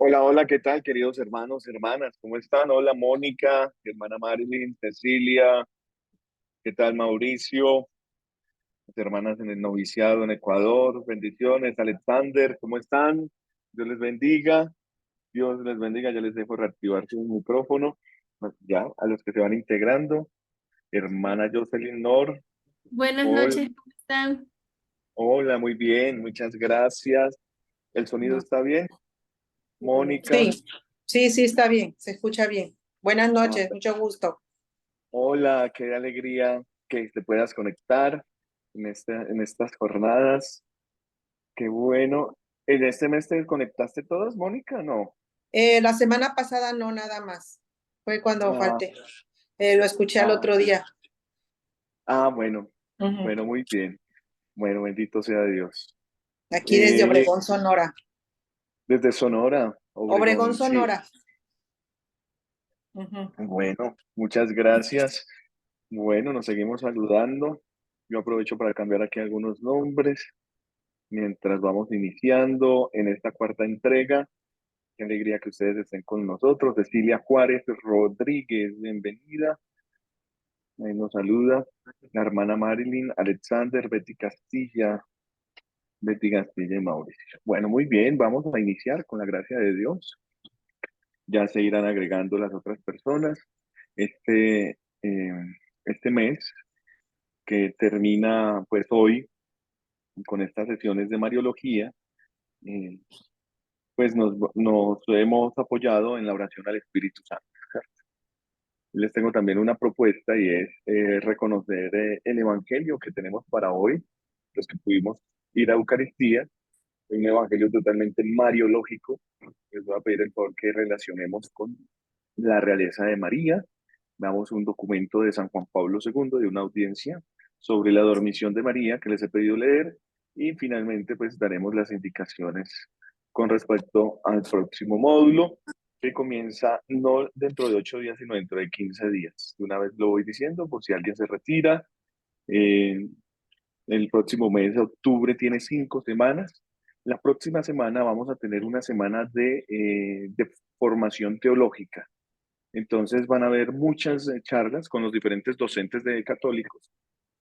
Hola, hola, ¿qué tal, queridos hermanos, hermanas? ¿Cómo están? Hola, Mónica, mi hermana Marilyn, Cecilia, ¿qué tal, Mauricio? Mis hermanas en el noviciado en Ecuador, bendiciones. Alexander, ¿cómo están? Dios les bendiga, Dios les bendiga. Ya les dejo reactivar su micrófono. Ya, a los que se van integrando. Hermana Jocelyn Nor, Buenas hola, noches, ¿cómo están? hola, muy bien, muchas gracias. ¿El sonido está bien? Sí, Mónica, sí, está bien, se escucha bien. Buenas ah, noches, mucho gusto. hola, qué alegría que te puedas conectar en estas jornadas. Qué bueno. ¿En este mes te conectaste todas, Mónica? No. La semana pasada no, nada más. Fue cuando Ah, falté. Lo escuché al ah, otro día. bueno. Ujú. Bueno, muy bien. Bueno, bendito sea Dios. Aquí desde Eh, Obregón, Sonora. desde Sonora, Obregón, Obregón, sí. Sonora. Ujú. Bueno, muchas gracias. Bueno, nos seguimos saludando. Yo aprovecho para cambiar aquí algunos nombres mientras vamos iniciando en esta cuarta entrega. Qué alegría que ustedes estén con nosotros. Cecilia Juárez Rodríguez, bienvenida. Ahí nos saluda la hermana Marilyn, Alexander, Betty Castilla y Mauricio. Bueno, muy bien, vamos a iniciar con la gracia de Dios. Ya se irán agregando las otras personas. Este, eh, este mes que termina pues hoy con estas sesiones de Mariología, eh, pues nos hemos apoyado en la oración al Espíritu Santo. Les tengo también una propuesta y es reconocer el evangelio que tenemos para hoy, los que pudimos ir a Eucaristía, un evangelio totalmente mariológico. Les voy a pedir el favor que relacionemos con la realeza de María. Damos un documento de San Juan Pablo II, de una audiencia sobre la dormición de María que les he pedido leer y finalmente pues daremos las indicaciones con respecto al próximo módulo que comienza no dentro de 8 días, sino dentro de 15 días. De una vez lo voy diciendo por si alguien se retira. Eh, el próximo mes de octubre tiene 5 semanas. La próxima semana vamos a tener una semana de formación teológica. Entonces van a haber muchas charlas con los diferentes docentes de católicos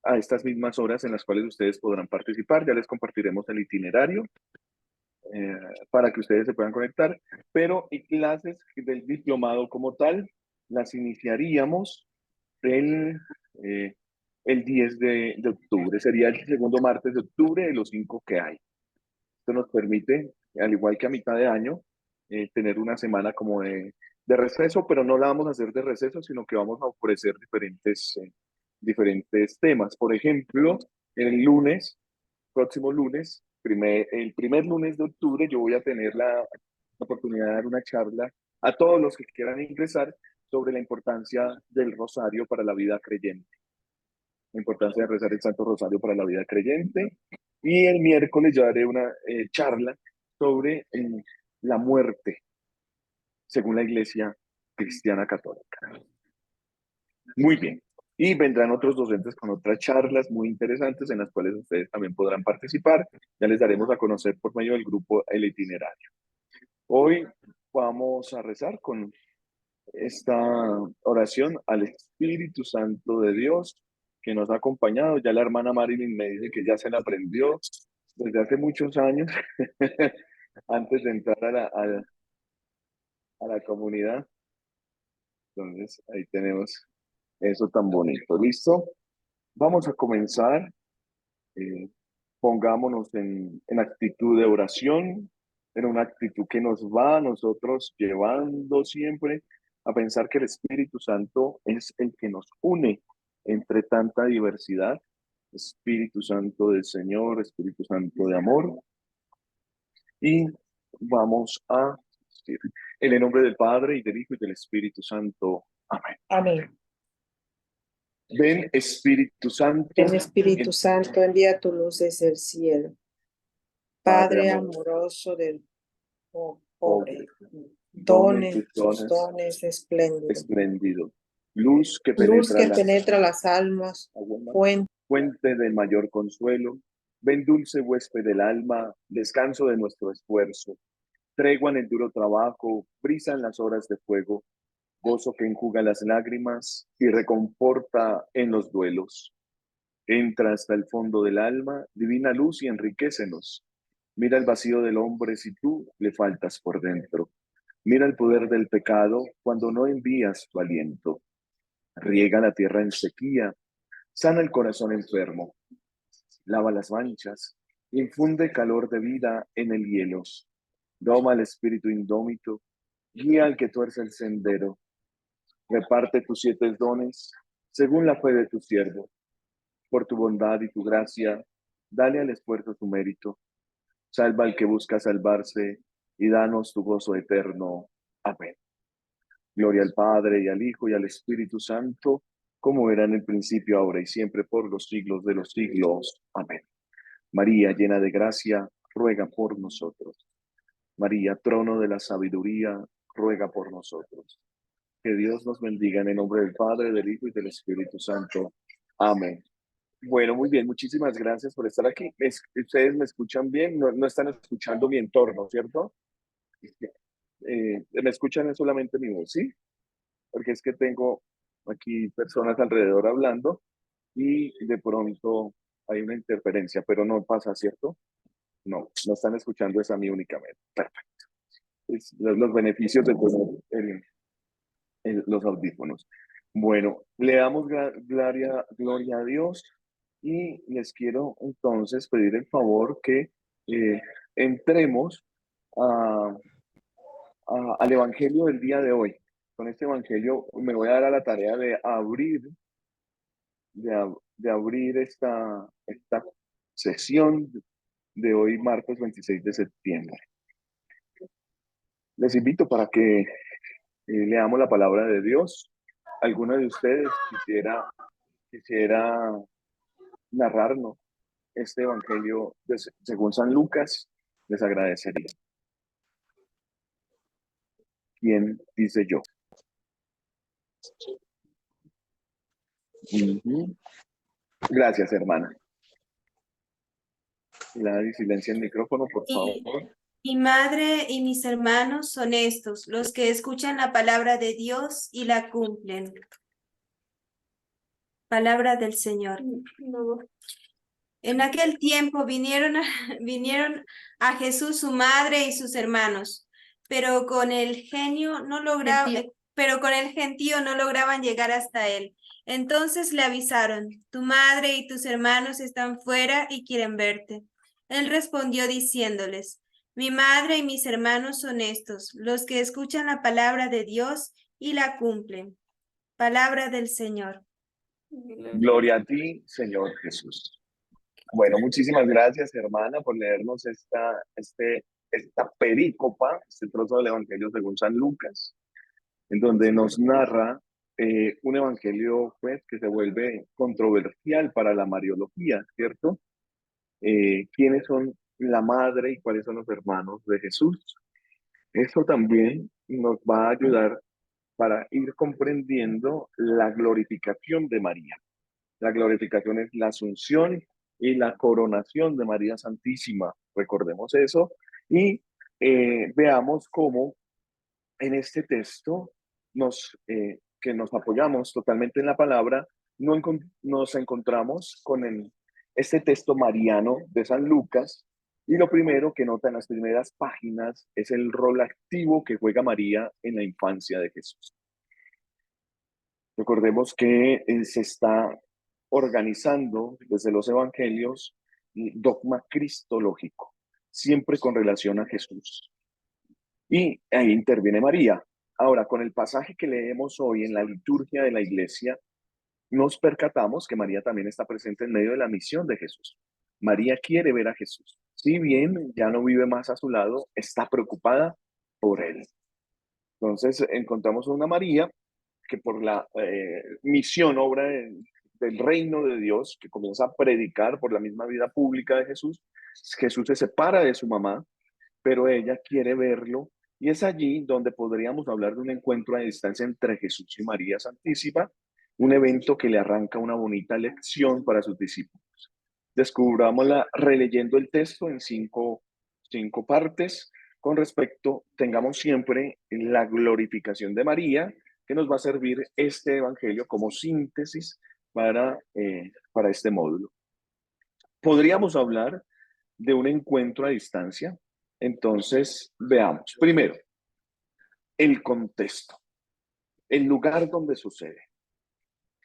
a estas mismas horas en las cuales ustedes podrán participar. Ya les compartiremos el itinerario eh, para que ustedes se puedan conectar, pero y clases del diplomado como tal las iniciaríamos el, eh, el 10 de octubre. Sería el segundo martes de octubre de los 5 que hay. Esto nos permite, al igual que a mitad de año, tener una semana como de receso, pero no la vamos a hacer de receso, sino que vamos a ofrecer diferentes temas. Por ejemplo, el lunes, próximo lunes, el primer lunes de octubre, yo voy a tener la oportunidad de dar una charla a todos los que quieran ingresar sobre la importancia del rosario para la vida creyente, la importancia de rezar el Santo Rosario para la vida creyente. Y el miércoles yo daré una charla sobre la muerte según la Iglesia Cristiana Católica. Muy bien. Y vendrán otros docentes con otras charlas muy interesantes en las cuales ustedes también podrán participar. Ya les daremos a conocer por medio del grupo el itinerario. Hoy vamos a rezar con esta oración al Espíritu Santo de Dios que nos ha acompañado. Ya la hermana Marilyn me dice que ya se la aprendió desde hace muchos años, antes de entrar a la comunidad. Entonces, ahí tenemos eso tan bonito. ¿Listo? Vamos a comenzar. eh, Pongámonos en actitud de oración, en una actitud que nos va a nosotros llevando siempre a pensar que el Espíritu Santo es el que nos une entre tanta diversidad. Espíritu Santo del Señor, Espíritu Santo de amor. Y vamos a decir, en el nombre del Padre y del Hijo y del Espíritu Santo. Amén. Amén. Ven, Espíritu Ven Santo, Espíritu el Santo, envía tu luz desde el cielo. Padre Padre amor, amoroso del pobre, pobre, done done tus tus dones dones espléndidos. espléndido, luz que Luz penetra que las penetra las almas, aguas, fuente fuente del mayor consuelo, ven dulce huésped del alma, descanso de nuestro esfuerzo, tregua en el duro trabajo, brisa en las horas de fuego, gozo que enjuga las lágrimas y reconforta en los duelos. Entra hasta el fondo del alma, divina luz y enriquecenos. Mira el vacío del hombre si tú le faltas por dentro. Mira el poder del pecado cuando no envías tu aliento. Riega la tierra en sequía, sana el corazón enfermo, lava las manchas, infunde calor de vida en el hielo. Doma al espíritu indómito, guía al que tuerce el sendero. Reparte tus 7 dones según la fe de tu siervo. Por tu bondad y tu gracia, dale al esfuerzo su mérito. Salva al que busca salvarse y danos tu gozo eterno. Amén. Gloria al Padre y al Hijo y al Espíritu Santo, como era en el principio, ahora y siempre, por los siglos de los siglos. Amén. María, llena de gracia, ruega por nosotros. María, trono de la sabiduría, ruega por nosotros. Que Dios nos bendiga en el nombre del Padre, del Hijo y del Espíritu Santo. Amén. Bueno, muy bien, muchísimas gracias por estar aquí. ¿Ustedes me escuchan bien? No, no están escuchando mi entorno, ¿cierto? Me escuchan solamente mi voz, ¿sí? Porque es que tengo aquí personas alrededor hablando y de pronto hay una interferencia, pero no pasa, ¿cierto? No, no están escuchando es a mí únicamente. Perfecto. Es los beneficios de tener los audífonos. Bueno, le damos gloria a Dios y les quiero entonces pedir el favor que entremos a, al Evangelio del día de hoy. Con este Evangelio me voy a dar a la tarea de abrir esta sesión de hoy, martes 26 de septiembre. Les invito para que leamos la palabra de Dios. ¿Alguno de ustedes quisiera narrarnos este evangelio según San Lucas? Les agradecería. ¿Quién dice yo? Gracias, hermana. Gladys, silencia el micrófono, por favor. Mi madre y mis hermanos son estos, los que escuchan la palabra de Dios y la cumplen. Palabra del Señor. En aquel tiempo vinieron a Jesús su madre y sus hermanos, pero con el gentío no lograban llegar hasta él. Entonces le avisaron: tu madre y tus hermanos están fuera y quieren verte. Él respondió diciéndoles: mi madre y mis hermanos son estos, los que escuchan la palabra de Dios y la cumplen. Palabra del Señor. Gloria a ti, Señor Jesús. Bueno, muchísimas gracias, hermana, por leernos esta perícopa, este trozo del Evangelio según San Lucas, en donde nos narra un evangelio pues, que se vuelve controversial para la mariología, ¿cierto? ¿Quiénes son la madre y cuáles son los hermanos de Jesús? Eso también nos va a ayudar para ir comprendiendo la glorificación de María. La glorificación es la asunción y la coronación de María Santísima. Recordemos eso y veamos cómo en este texto que nos apoyamos totalmente en la palabra, nos encontramos con este texto mariano de San Lucas, y lo primero que nota en las primeras páginas es el rol activo que juega María en la infancia de Jesús. Recordemos que se está organizando desde los evangelios dogma cristológico, siempre con relación a Jesús. Y ahí interviene María. Ahora, con el pasaje que leemos hoy en la liturgia de la iglesia, nos percatamos que María también está presente en medio de la misión de Jesús. María quiere ver a Jesús. Si bien ya no vive más a su lado, está preocupada por él. Entonces, encontramos una María que por la misión, obra del reino de Dios, que comienza a predicar por la misma vida pública de Jesús, Jesús se separa de su mamá, pero ella quiere verlo, y es allí donde podríamos hablar de un encuentro a distancia entre Jesús y María Santísima, un evento que le arranca una bonita lección para sus discípulos. Descubrámosla releyendo el texto en cinco partes. con respecto, tengamos siempre la glorificación de María, que nos va a servir este evangelio como síntesis para este módulo. Podríamos hablar de un encuentro a distancia. Entonces, veamos. Primero, el contexto, el lugar donde sucede.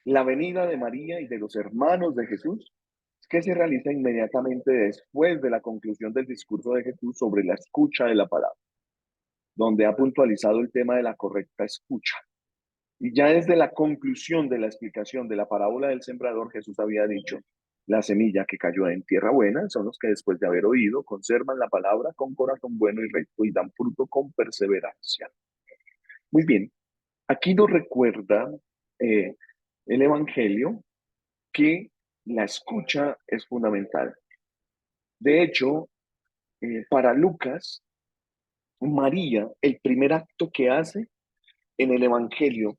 La venida de María y de los hermanos de Jesús, que se realiza inmediatamente después de la conclusión del discurso de Jesús sobre la escucha de la palabra, donde ha puntualizado el tema de la correcta escucha. Y ya desde la conclusión de la explicación de la parábola del sembrador, Jesús había dicho, la semilla que cayó en tierra buena son los que después de haber oído conservan la palabra con corazón bueno y recto y dan fruto con perseverancia. Muy bien, aquí nos recuerda eh, el Evangelio que la escucha es fundamental. De hecho, para Lucas, María, el primer acto que hace en el Evangelio,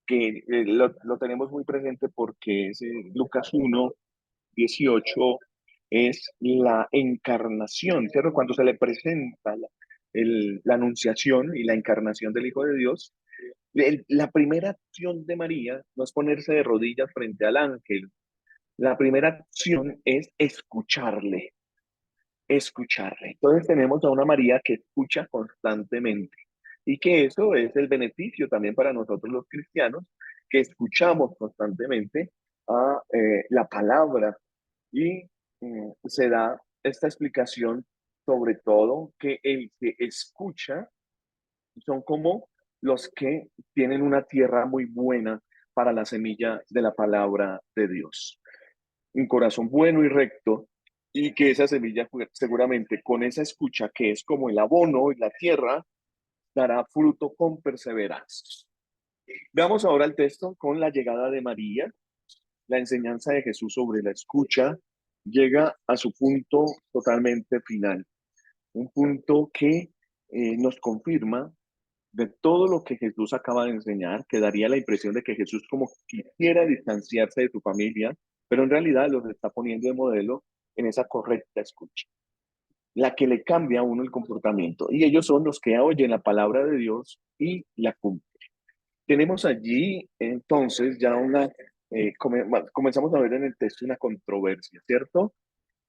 que lo tenemos muy presente porque es Lucas 1:18, es la encarnación, ¿cierto? Cuando se le presenta la anunciación y la encarnación del Hijo de Dios, la primera acción de María no es ponerse de rodillas frente al ángel. La primera acción es escucharle, escucharle. Entonces tenemos a una María que escucha constantemente y que eso es el beneficio también para nosotros los cristianos, que escuchamos constantemente la palabra y se da esta explicación sobre todo que el que escucha son como los que tienen una tierra muy buena para la semilla de la palabra de Dios. Un corazón bueno y recto, y que esa semilla seguramente con esa escucha que es como el abono y la tierra, dará fruto con perseverancia. Veamos ahora el texto con la llegada de María. La enseñanza de Jesús sobre la escucha llega a su punto totalmente final. Un punto que nos confirma de todo lo que Jesús acaba de enseñar, que daría la impresión de que Jesús como quisiera distanciarse de su familia, pero en realidad los está poniendo de modelo en esa correcta escucha, la que le cambia a uno el comportamiento. Y ellos son los que oyen la palabra de Dios y la cumplen. Tenemos allí entonces ya comenzamos a ver en el texto una controversia, ¿cierto?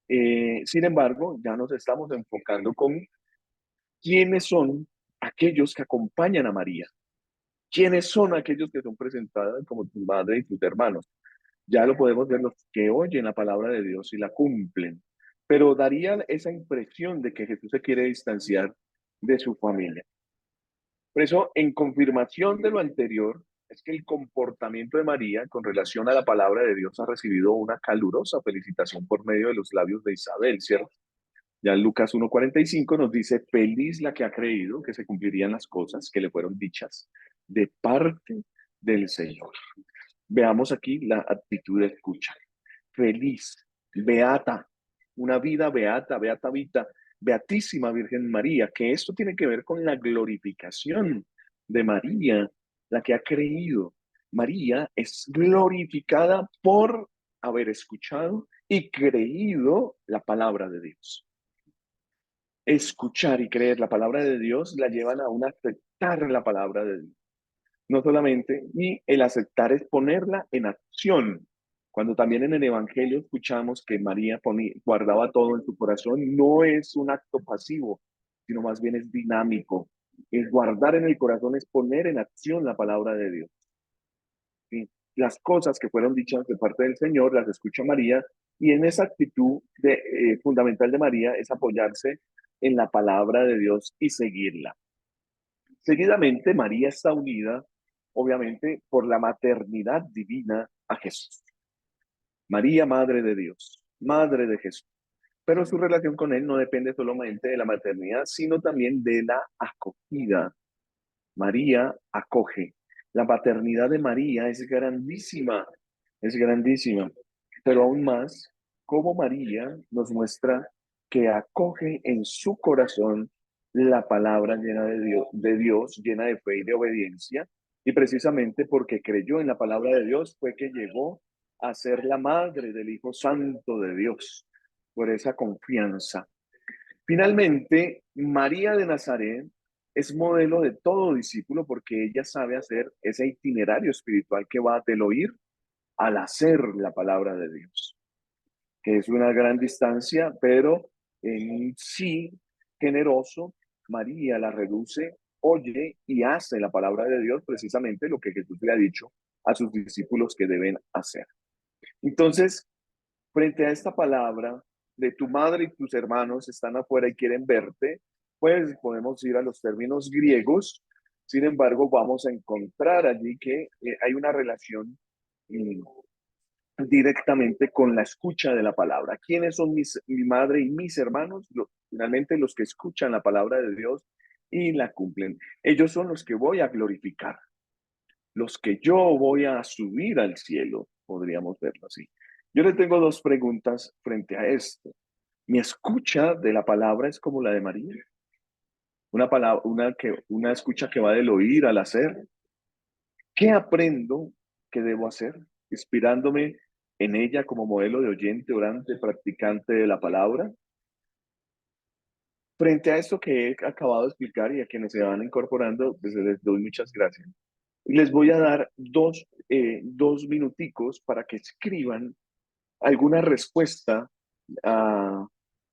Sin embargo, ya nos estamos enfocando con quiénes son aquellos que acompañan a María. ¿Quiénes son aquellos que son presentados como tu madre y tus hermanos? Ya lo podemos ver los que oyen la palabra de Dios y la cumplen. Pero daría esa impresión de que Jesús se quiere distanciar de su familia. Por eso, en confirmación de lo anterior, es que el comportamiento de María con relación a la palabra de Dios ha recibido una calurosa felicitación por medio de los labios de Isabel, ¿cierto? Ya en Lucas 1:45 nos dice, feliz la que ha creído que se cumplirían las cosas que le fueron dichas de parte del Señor. Veamos aquí la actitud de escucha. Feliz, beata, una vida beata, beata vita, beatísima Virgen María, que esto tiene que ver con la glorificación de María, la que ha creído. María es glorificada por haber escuchado y creído la palabra de Dios. Escuchar y creer la palabra de Dios la llevan a un aceptar la palabra de Dios. No solamente, y el aceptar es ponerla en acción. Cuando también en el Evangelio escuchamos que María guardaba todo en su corazón, no es un acto pasivo, sino más bien es dinámico. El guardar en el corazón es poner en acción la palabra de Dios. ¿Sí? Las cosas que fueron dichas de parte del Señor las escucha María y en esa actitud fundamental de María es apoyarse en la palabra de Dios y seguirla. Seguidamente, María está unida, obviamente, por la maternidad divina a Jesús. María, Madre de Dios, Madre de Jesús. Pero su relación con él no depende solamente de la maternidad, sino también de la acogida. María acoge. La paternidad de María es grandísima, es grandísima. Pero aún más, como María nos muestra que acoge en su corazón la palabra llena de Dios, llena de fe y de obediencia, y precisamente porque creyó en la palabra de Dios fue que llegó a ser la madre del Hijo Santo de Dios, por esa confianza. Finalmente, María de Nazaret es modelo de todo discípulo porque ella sabe hacer ese itinerario espiritual que va del oír al hacer la palabra de Dios, que es una gran distancia, pero en un sí generoso, María la reduce, oye y hace la palabra de Dios, precisamente lo que Jesús le ha dicho a sus discípulos que deben hacer. Entonces, frente a esta palabra de tu madre y tus hermanos están afuera y quieren verte, pues podemos ir a los términos griegos. Sin embargo, vamos a encontrar allí que hay una relación mm, directamente con la escucha de la palabra. ¿Quiénes son mi madre y mis hermanos? Finalmente los que escuchan la palabra de Dios y la cumplen. Ellos son los que voy a glorificar, los que yo voy a subir al cielo, podríamos verlo así. Yo le tengo dos preguntas frente a esto. ¿Mi escucha de la palabra es como la de María? Una palabra, una escucha que va del oír al hacer. ¿Qué aprendo que debo hacer? Inspirándome en ella como modelo de oyente, orante, practicante de la palabra. Frente a esto que he acabado de explicar y a quienes se van incorporando, pues les doy muchas gracias. Y les voy a dar dos minuticos para que escriban alguna respuesta a,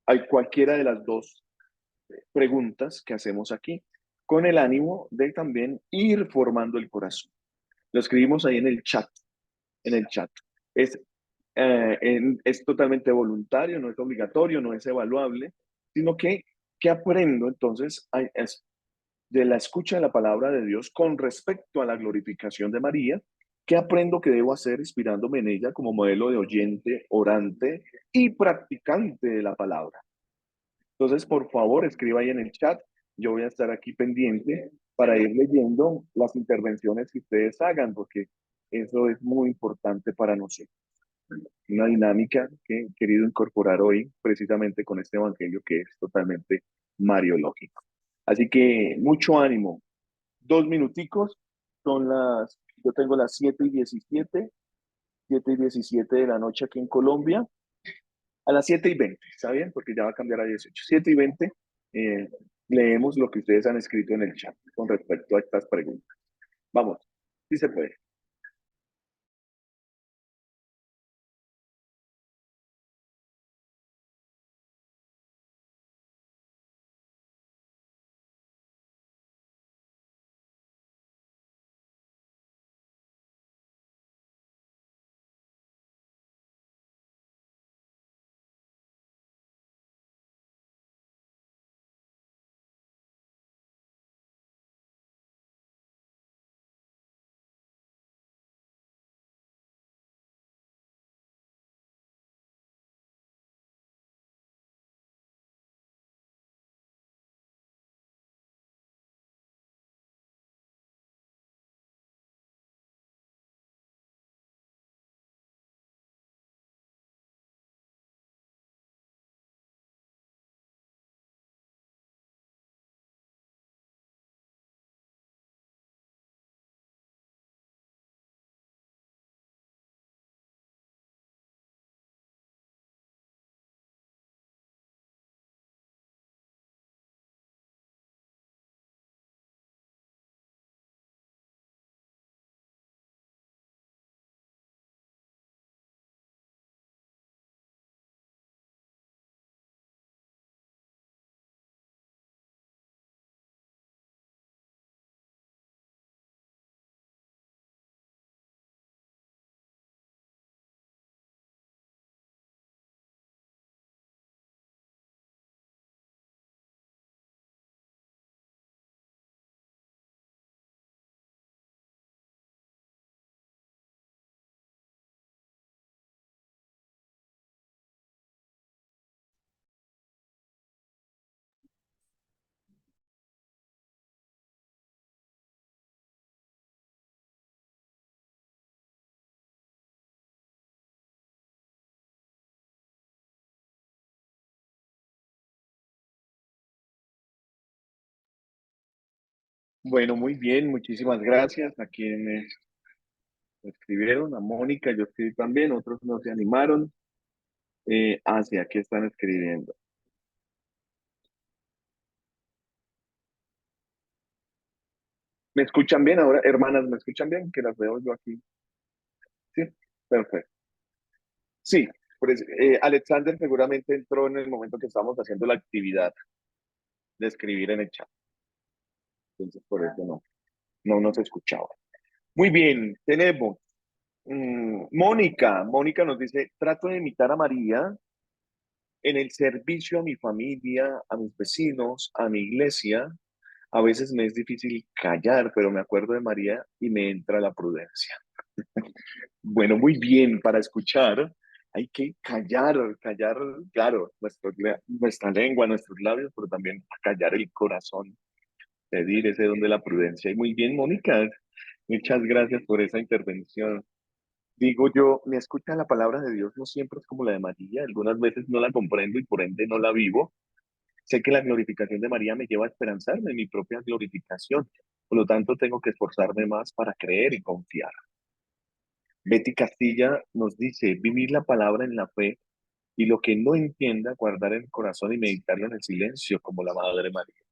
a cualquiera de las dos preguntas que hacemos aquí, con el ánimo de también ir formando el corazón. Lo escribimos ahí en el chat. Es, es totalmente voluntario, no es obligatorio, no es evaluable, sino que aprendo entonces de la escucha de la palabra de Dios con respecto a la glorificación de María. ¿Qué aprendo que debo hacer inspirándome en ella como modelo de oyente, orante y practicante de la palabra? Entonces, por favor, escriba ahí en el chat. Yo voy a estar aquí pendiente para ir leyendo las intervenciones que ustedes hagan, porque eso es muy importante para nosotros. Una dinámica que he querido incorporar hoy precisamente con este evangelio que es totalmente mariológico. Así que mucho ánimo. Dos minuticos, yo tengo las 7:17 de la noche aquí en Colombia, a las 7:20, ¿está bien? Porque ya va a cambiar a 18. 7:20, eh, leemos lo que ustedes han escrito en el chat con respecto a estas preguntas. Vamos, sí se puede. Bueno, muy bien, muchísimas gracias a quienes escribieron, a Mónica, yo escribí también, otros no se animaron. Hacia qué están escribiendo. ¿Me escuchan bien ahora, hermanas? ¿Me escuchan bien? Que las veo yo aquí. Sí, perfecto. Sí, Alexander seguramente entró en el momento que estábamos haciendo la actividad de escribir en el chat. Entonces, por eso no nos escuchaba. Muy bien, tenemos Mónica. Mónica nos dice, trato de imitar a María en el servicio a mi familia, a mis vecinos, a mi iglesia. A veces me es difícil callar, pero me acuerdo de María y me entra la prudencia. Bueno, muy bien, para escuchar hay que callar, claro, nuestra lengua, nuestros labios, pero también callar el corazón, pedir ese don de la prudencia. Y muy bien, Mónica, muchas gracias por esa intervención. Digo yo, me escucha la palabra de Dios, no siempre es como la de María, algunas veces no la comprendo y por ende no la vivo. Sé que la glorificación de María me lleva a esperanzarme en mi propia glorificación, por lo tanto tengo que esforzarme más para creer y confiar. Betty Castilla nos dice, vivir la palabra en la fe y lo que no entienda, guardar en el corazón y meditarlo en el silencio, como la Madre María.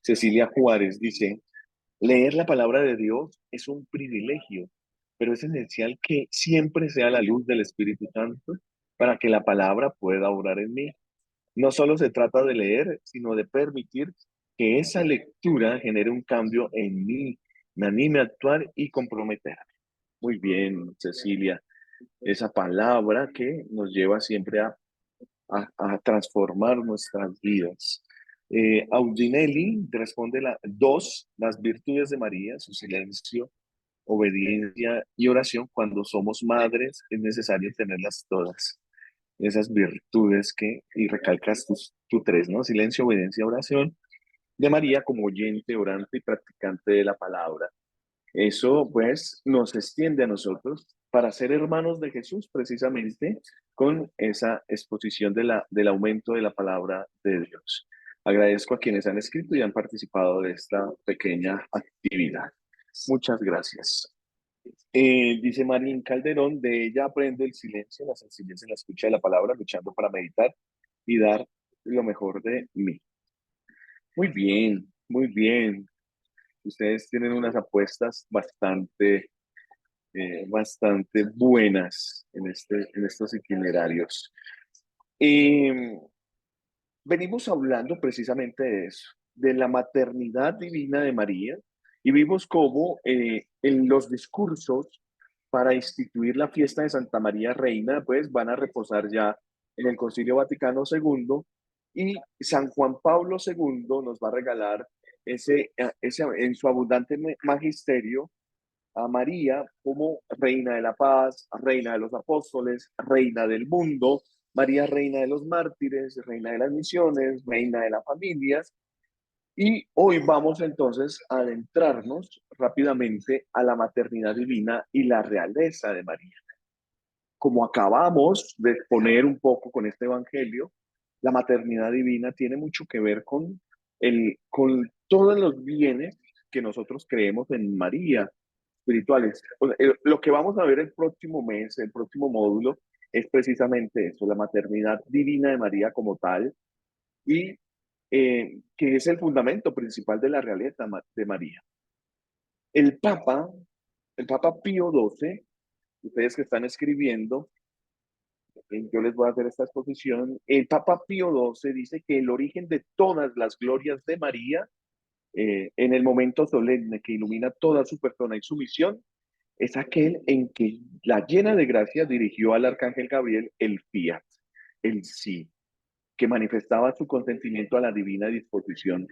Cecilia Juárez dice, leer la palabra de Dios es un privilegio, pero es esencial que siempre sea la luz del Espíritu Santo para que la palabra pueda obrar en mí. No solo se trata de leer, sino de permitir que esa lectura genere un cambio en mí, me anime a actuar y comprometerme. Muy bien, Cecilia, esa palabra que nos lleva siempre a transformar nuestras vidas. Audinelli responde dos, las virtudes de María, su silencio, obediencia y oración. Cuando somos madres es necesario tenerlas todas, esas virtudes y recalcas tu tres, ¿no? Silencio, obediencia, oración, de María como oyente, orante y practicante de la palabra. Eso pues nos extiende a nosotros para ser hermanos de Jesús precisamente con esa exposición del aumento de la palabra de Dios. Agradezco a quienes han escrito y han participado de esta pequeña actividad. Muchas gracias. Dice Marín Calderón, de ella aprende el silencio, la sencillez en la escucha de la palabra, luchando para meditar y dar lo mejor de mí. Muy bien, muy bien. Ustedes tienen unas apuestas bastante buenas en estos itinerarios. Eh, Venimos hablando precisamente de eso, de la maternidad divina de María, y vimos cómo en los discursos para instituir la fiesta de Santa María Reina, pues van a reposar ya en el Concilio Vaticano II, y San Juan Pablo II nos va a regalar en su abundante magisterio a María como reina de la paz, reina de los apóstoles, reina del mundo, María reina de los mártires, reina de las misiones, reina de las familias. Y hoy vamos entonces a adentrarnos rápidamente a la maternidad divina y la realeza de María. Como acabamos de exponer un poco con este evangelio, la maternidad divina tiene mucho que ver con todos los bienes que nosotros creemos en María, espirituales. Lo que vamos a ver el próximo mes, el próximo módulo, es precisamente eso, la maternidad divina de María como tal, y que es el fundamento principal de la realeza de María. El Papa, el Papa Pío XII, ustedes que están escribiendo, yo les voy a hacer esta exposición. El Papa Pío XII dice que el origen de todas las glorias de María, en el momento solemne que ilumina toda su persona y su misión, es aquel en que la llena de gracia dirigió al arcángel Gabriel el fiat, el sí, que manifestaba su consentimiento a la divina disposición,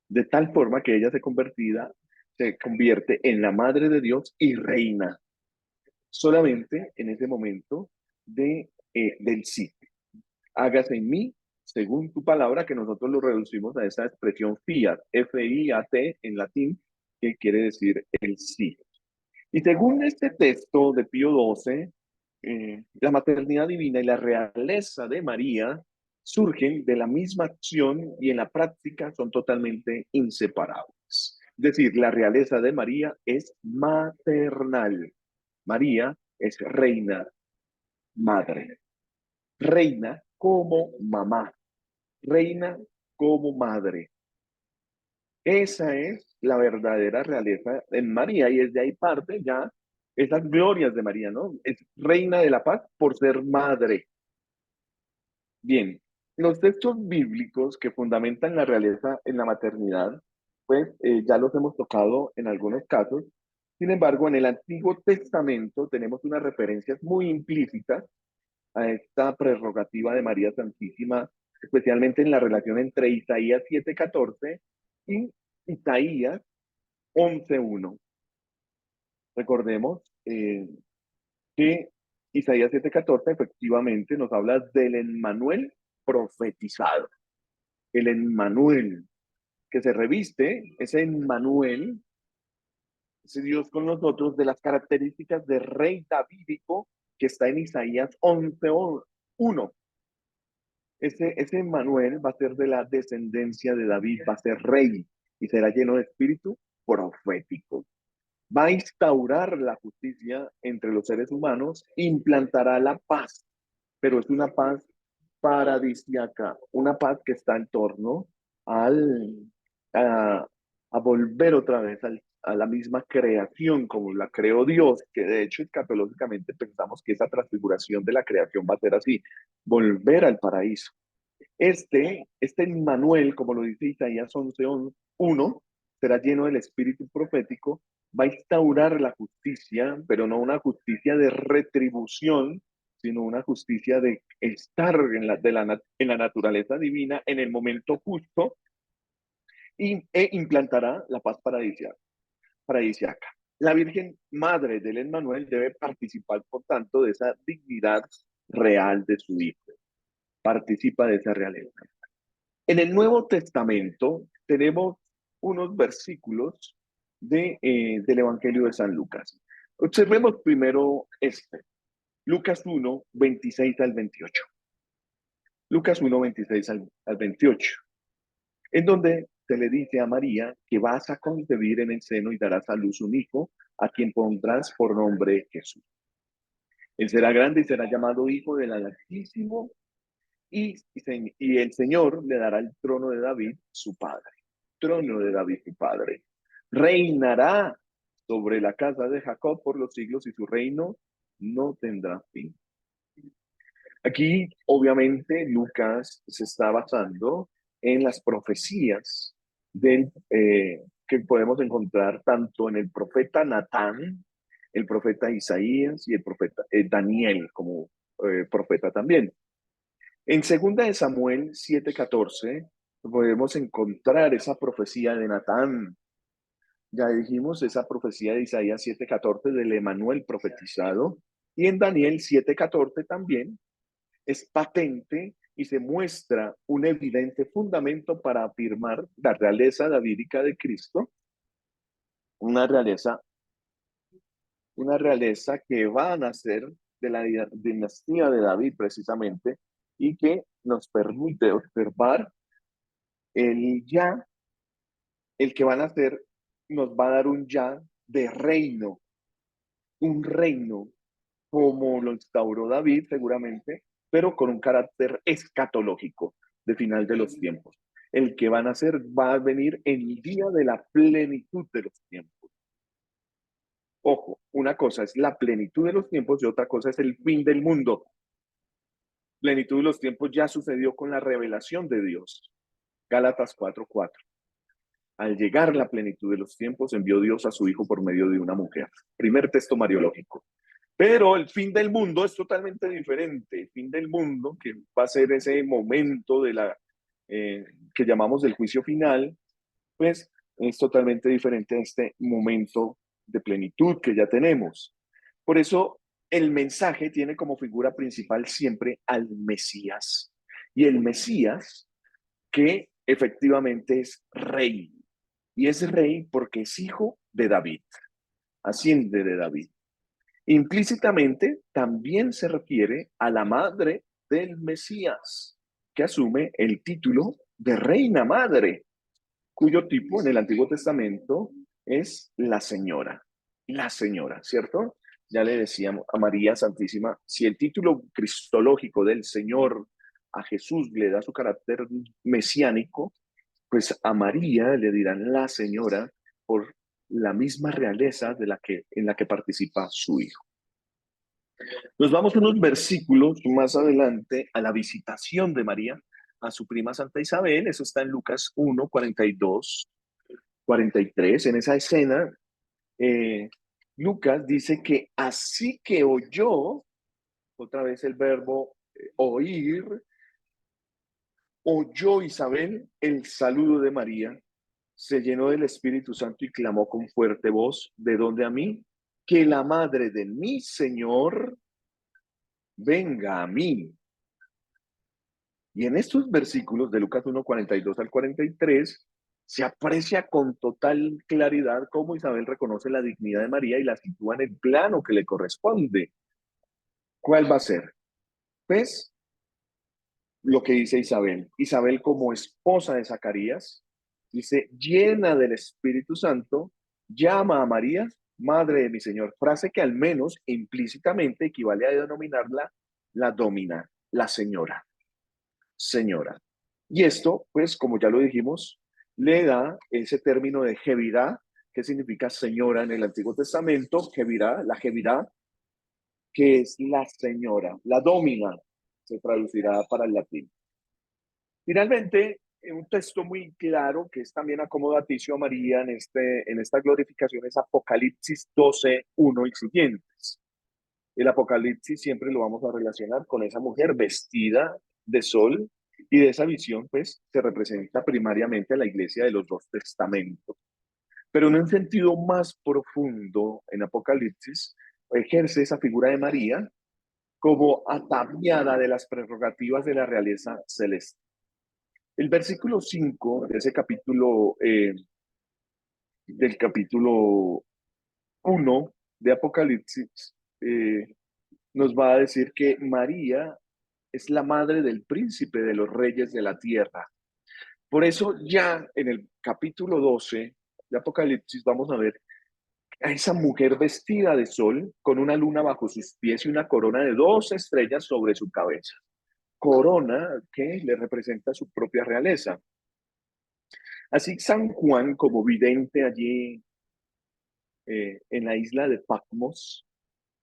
de tal forma que ella se convierte en la madre de Dios y reina, solamente en ese momento del sí. Hágase en mí según tu palabra, que nosotros lo reducimos a esa expresión fiat, F-I-A-T en latín, que quiere decir el sí. Y según este texto de Pío XII, la maternidad divina y la realeza de María surgen de la misma acción y en la práctica son totalmente inseparables. Es decir, la realeza de María es maternal. María es reina, madre. Reina como mamá. Reina como madre. Esa es la verdadera realeza en María y desde ahí parte ya esas glorias de María, ¿no? Es reina de la paz por ser madre. Bien, los textos bíblicos que fundamentan la realeza en la maternidad, pues ya los hemos tocado en algunos casos. Sin embargo, en el Antiguo Testamento tenemos unas referencias muy implícitas a esta prerrogativa de María Santísima, especialmente en la relación entre Isaías 7:14 y Isaías 11:1. Recordemos que Isaías 7:14 efectivamente nos habla del Emmanuel profetizado. El Emmanuel que se reviste, ese Emmanuel, ese Dios con nosotros, de las características de rey davídico que está en Isaías 11:1. Ese Emmanuel va a ser de la descendencia de David, va a ser rey y será lleno de espíritu profético. Va a instaurar la justicia entre los seres humanos, implantará la paz, pero es una paz paradisíaca, una paz que está en torno al, a, a volver otra vez a la misma creación como la creó Dios, que de hecho escatológicamente pensamos que esa transfiguración de la creación va a ser así, volver al paraíso. Este Emmanuel, como lo dice Isaías 11:1, será lleno del espíritu profético, va a instaurar la justicia, pero no una justicia de retribución, sino una justicia de estar en la naturaleza divina en el momento justo e implantará la paz paradisiaca. La Virgen Madre del Emmanuel debe participar, por tanto, de esa dignidad real de su Hijo. Participa de esa realidad. En el Nuevo Testamento tenemos unos versículos del Evangelio de San Lucas. Observemos primero Lucas 1:26 al 28. Lucas 1:26 al 28, en donde se le dice a María que vas a concebir en el seno y darás a luz un hijo, a quien pondrás por nombre Jesús. Él será grande y será llamado Hijo del Altísimo, y el Señor le dará el trono de David, su padre. Trono de David, su padre. Reinará sobre la casa de Jacob por los siglos y su reino no tendrá fin. Aquí, obviamente, Lucas se está basando en las profecías que podemos encontrar tanto en el profeta Natán, el profeta Isaías y el profeta Daniel como profeta también. En 2 Samuel 7:14 podemos encontrar esa profecía de Natán. Ya dijimos esa profecía de Isaías 7:14 del Emmanuel profetizado. Y en Daniel 7:14 también es patente y se muestra un evidente fundamento para afirmar la realeza davídica de Cristo, una realeza, una realeza que va a nacer de la dinastía de David precisamente y que nos permite observar el ya, el que van a hacer, nos va a dar un ya de reino, un reino como lo instauró David seguramente, pero con un carácter escatológico de final de los tiempos. El que van a hacer va a venir en el día de la plenitud de los tiempos. Ojo, una cosa es la plenitud de los tiempos y otra cosa es el fin del mundo. Plenitud de los tiempos ya sucedió con la revelación de Dios. Gálatas 4:4. Al llegar la plenitud de los tiempos, envió Dios a su Hijo por medio de una mujer. Primer texto mariológico. Pero el fin del mundo es totalmente diferente. El fin del mundo, que va a ser ese momento que llamamos el juicio final, pues es totalmente diferente a este momento de plenitud que ya tenemos. Por eso el mensaje tiene como figura principal siempre al Mesías. Y el Mesías que efectivamente es rey. Y es rey porque es hijo de David, asciende de David. Implícitamente también se refiere a la madre del Mesías, que asume el título de reina madre, cuyo tipo en el Antiguo Testamento es la señora, ¿cierto? Ya le decíamos a María Santísima, si el título cristológico del Señor a Jesús le da su carácter mesiánico, pues a María le dirán la señora, por la misma realeza en la que participa su hijo. Nos vamos unos versículos más adelante a la visitación de María a su prima Santa Isabel. Eso está en Lucas 1, 42, 43. En esa escena, Lucas dice que así que oyó, otra vez el verbo oír, oyó Isabel el saludo de María, se llenó del Espíritu Santo y clamó con fuerte voz: ¿de dónde a mí? Que la madre de mi Señor venga a mí. Y en estos versículos de Lucas 1, 42 al 43, se aprecia con total claridad cómo Isabel reconoce la dignidad de María y la sitúa en el plano que le corresponde. ¿Cuál va a ser? Pues lo que dice Isabel. Isabel, como esposa de Zacarías, dice: llena del Espíritu Santo, llama a María madre de mi Señor. Frase que al menos implícitamente equivale a denominarla la domina, la señora. Señora. Y esto, pues, como ya lo dijimos, le da ese término de Jevirá, que significa señora en el Antiguo Testamento. Jevirá, la Jevirá, que es la señora, la domina, se traducirá para el latín. Finalmente, un texto muy claro que es también acomodaticio a María en esta glorificación es Apocalipsis 12, 1 y siguientes. El Apocalipsis siempre lo vamos a relacionar con esa mujer vestida de sol, y de esa visión pues se representa primariamente a la iglesia de los dos testamentos. Pero en un sentido más profundo, en Apocalipsis ejerce esa figura de María como ataviada de las prerrogativas de la realeza celeste. El versículo 5 de ese capítulo, del capítulo 1 de Apocalipsis, nos va a decir que María es la madre del príncipe de los reyes de la tierra. Por eso ya en el capítulo 12 de Apocalipsis vamos a ver a esa mujer vestida de sol con una luna bajo sus pies y una corona de 2 estrellas sobre su cabeza. Corona que le representa su propia realeza. Así San Juan, como vidente allí en la isla de Patmos,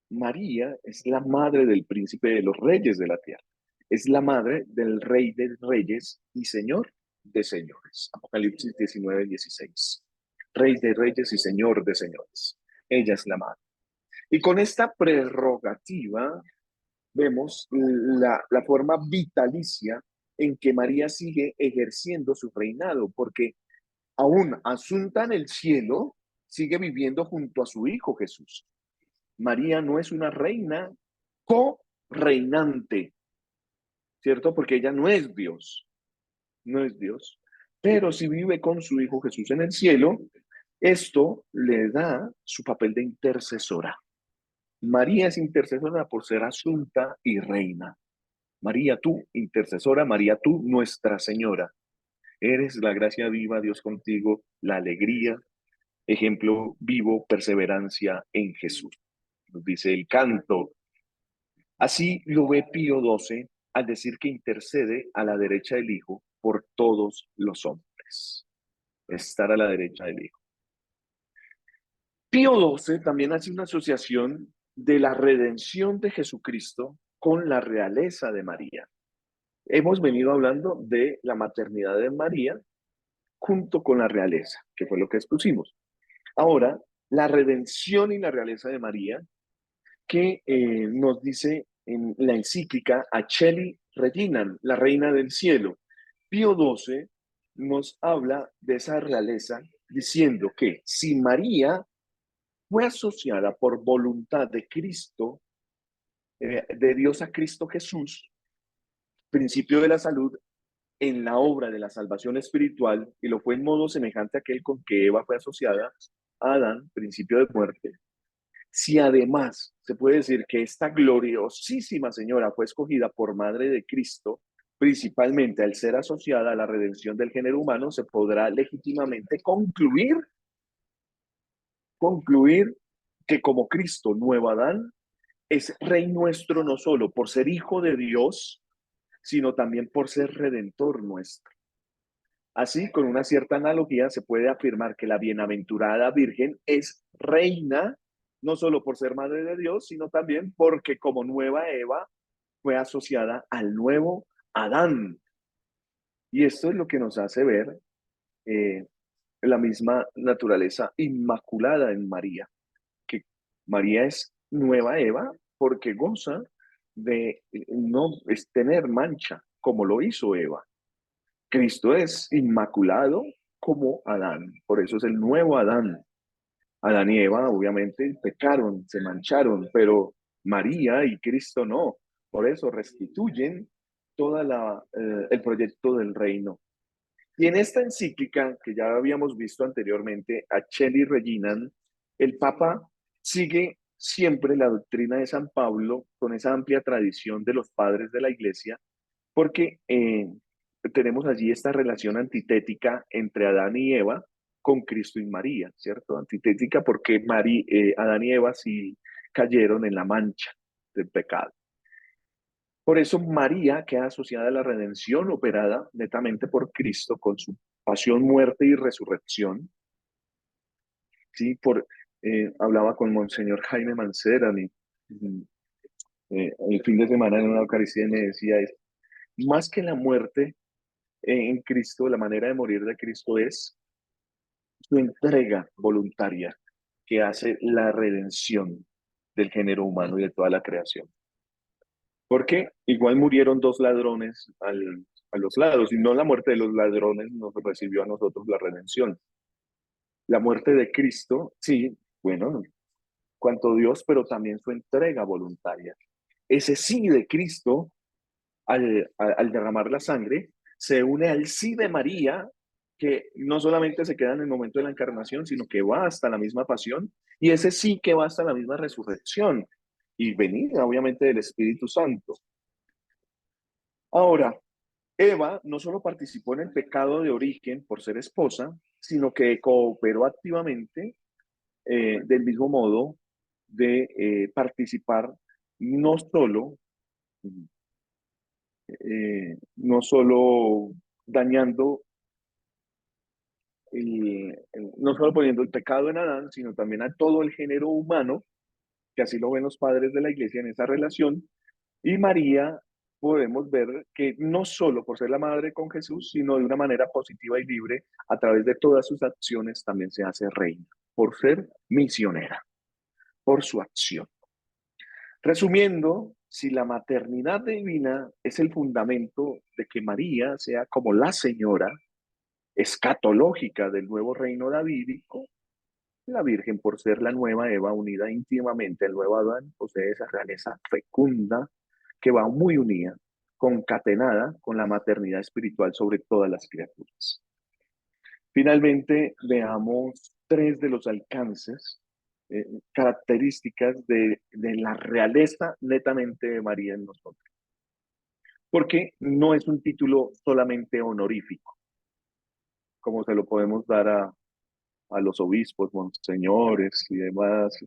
María es la madre del príncipe de los reyes de la tierra. Es la madre del rey de reyes y señor de señores. Apocalipsis 19, 16. Rey de reyes y señor de señores. Ella es la madre. Y con esta prerrogativa vemos la forma vitalicia en que María sigue ejerciendo su reinado, porque aún asunta en el cielo, sigue viviendo junto a su Hijo Jesús. María no es una reina co-reinante, ¿cierto? Porque ella no es Dios, no es Dios, pero si vive con su Hijo Jesús en el cielo, esto le da su papel de intercesora. María es intercesora por ser asunta y reina. María, tú, intercesora, María, tú, Nuestra Señora. Eres la gracia viva, Dios contigo, la alegría, ejemplo vivo, perseverancia en Jesús. Nos dice el canto. Así lo ve Pío XII al decir que intercede a la derecha del Hijo por todos los hombres. Estar a la derecha del Hijo. Pío XII también hace una asociación de la redención de Jesucristo con la realeza de María. Hemos venido hablando de la maternidad de María junto con la realeza, que fue lo que expusimos. Ahora, la redención y la realeza de María, que nos dice en la encíclica Acheli Reginam, la reina del cielo. Pío XII nos habla de esa realeza diciendo que si María fue asociada por voluntad de Cristo, de Dios a Cristo Jesús, principio de la salud, en la obra de la salvación espiritual, y lo fue en modo semejante a aquel con que Eva fue asociada a Adán, principio de muerte. Si además se puede decir que esta gloriosísima señora fue escogida por madre de Cristo, principalmente al ser asociada a la redención del género humano, se podrá legítimamente concluir que como Cristo, nuevo Adán, es rey nuestro no solo por ser hijo de Dios, sino también por ser redentor nuestro. Así, con una cierta analogía, se puede afirmar que la bienaventurada Virgen es reina, no solo por ser madre de Dios, sino también porque como nueva Eva fue asociada al nuevo Adán. Y esto es lo que nos hace ver eh, la misma naturaleza inmaculada en María, que María es nueva Eva porque goza de no es tener mancha, como lo hizo Eva. Cristo es inmaculado como Adán, por eso es el nuevo Adán. Adán y Eva obviamente pecaron, se mancharon, pero María y Cristo no. Por eso restituyen toda el proyecto del reino. Y en esta encíclica que ya habíamos visto anteriormente, a Acheli Reginan, el Papa sigue siempre la doctrina de San Pablo con esa amplia tradición de los padres de la Iglesia, porque tenemos allí esta relación antitética entre Adán y Eva con Cristo y María, ¿cierto? Antitética porque Adán y Eva sí cayeron en la mancha del pecado. Por eso María queda asociada a la redención operada netamente por Cristo con su pasión, muerte y resurrección. ¿Sí? Hablaba con Monseñor Jaime Mancera el fin de semana en una Eucaristía y me decía, más que la muerte en Cristo, la manera de morir de Cristo es su entrega voluntaria que hace la redención del género humano y de toda la creación. Porque igual murieron dos ladrones a los lados, y no la muerte de los ladrones nos recibió a nosotros la redención. La muerte de Cristo, sí, bueno, cuanto Dios, pero también su entrega voluntaria. Ese sí de Cristo, al derramar la sangre, se une al sí de María, que no solamente se queda en el momento de la encarnación, sino que va hasta la misma pasión, y ese sí que va hasta la misma resurrección y venida, obviamente, del Espíritu Santo. Ahora, Eva no solo participó en el pecado de origen por ser esposa, sino que cooperó activamente del mismo modo de participar no solo, no solo dañando, no solo poniendo el pecado en Adán, sino también a todo el género humano, que así lo ven los padres de la iglesia en esa relación. Y María, podemos ver que no solo por ser la madre con Jesús, sino de una manera positiva y libre, a través de todas sus acciones, también se hace reina, por ser misionera, por su acción. Resumiendo, si la maternidad divina es el fundamento de que María sea como la señora escatológica del nuevo reino davídico, la Virgen, por ser la nueva Eva unida íntimamente al nuevo Adán, posee esa realeza fecunda que va muy unida, concatenada con la maternidad espiritual sobre todas las criaturas. Finalmente, veamos tres de los alcances, características de la realeza netamente de María en nosotros. Porque no es un título solamente honorífico, como se lo podemos dar a los obispos, monseñores y demás.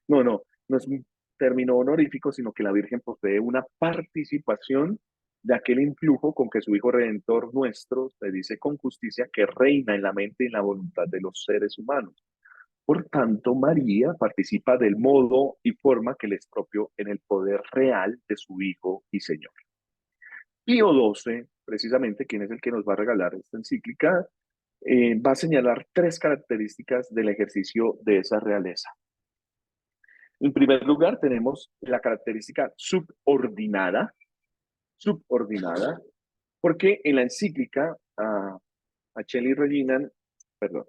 No es un término honorífico, sino que la Virgen posee una participación de aquel influjo con que su Hijo Redentor nuestro, se dice con justicia, que reina en la mente y en la voluntad de los seres humanos. Por tanto, María participa del modo y forma que le es propio en el poder real de su Hijo y Señor. Pío XII, precisamente, quien es el que nos va a regalar esta encíclica, va a señalar tres características del ejercicio de esa realeza. En primer lugar, tenemos la característica subordinada, porque en la encíclica Acheli Reginan, perdón,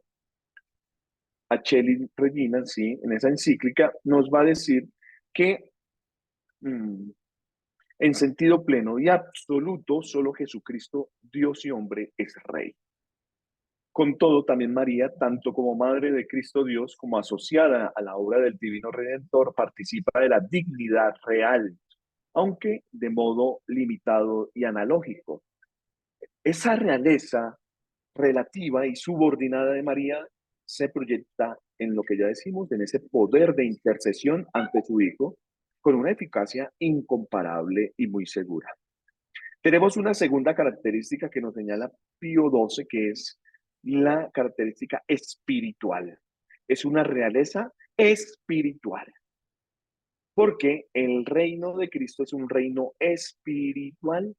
Acheli Reginan, sí, en esa encíclica nos va a decir que en sentido pleno y absoluto, solo Jesucristo, Dios y hombre, es Rey. Con todo, también María, tanto como Madre de Cristo Dios, como asociada a la obra del Divino Redentor, participa de la dignidad real, aunque de modo limitado y analógico. Esa realeza relativa y subordinada de María se proyecta en lo que ya decimos, en ese poder de intercesión ante su Hijo, con una eficacia incomparable y muy segura. Tenemos una segunda característica que nos señala Pío XII, que es la característica espiritual. Es una realeza espiritual, porque el reino de Cristo es un reino espiritual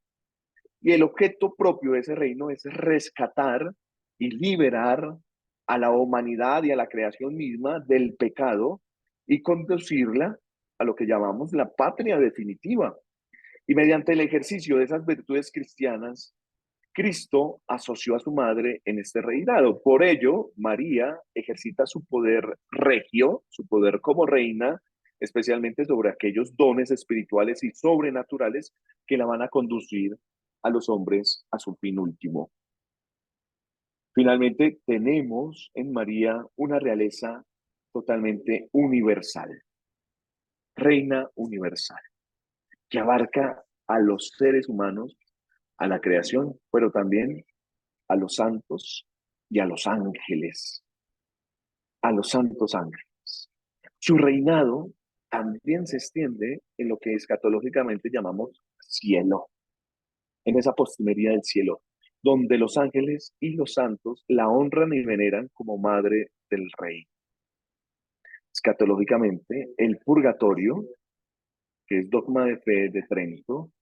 y el objeto propio de ese reino es rescatar y liberar a la humanidad y a la creación misma del pecado y conducirla a lo que llamamos la patria definitiva. Y mediante el ejercicio de esas virtudes cristianas, Cristo asoció a su madre en este reinado. Por ello, María ejercita su poder regio, su poder como reina, especialmente sobre aquellos dones espirituales y sobrenaturales que la van a conducir a los hombres a su fin último. Finalmente, tenemos en María una realeza totalmente universal, reina universal, que abarca a los seres humanos, a la creación, pero también a los santos y a los ángeles, a los santos ángeles. Su reinado también se extiende en lo que escatológicamente llamamos cielo, en esa postrimería del cielo, donde los ángeles y los santos la honran y veneran como madre del rey. Escatológicamente, el purgatorio, que es dogma de fe de Trento,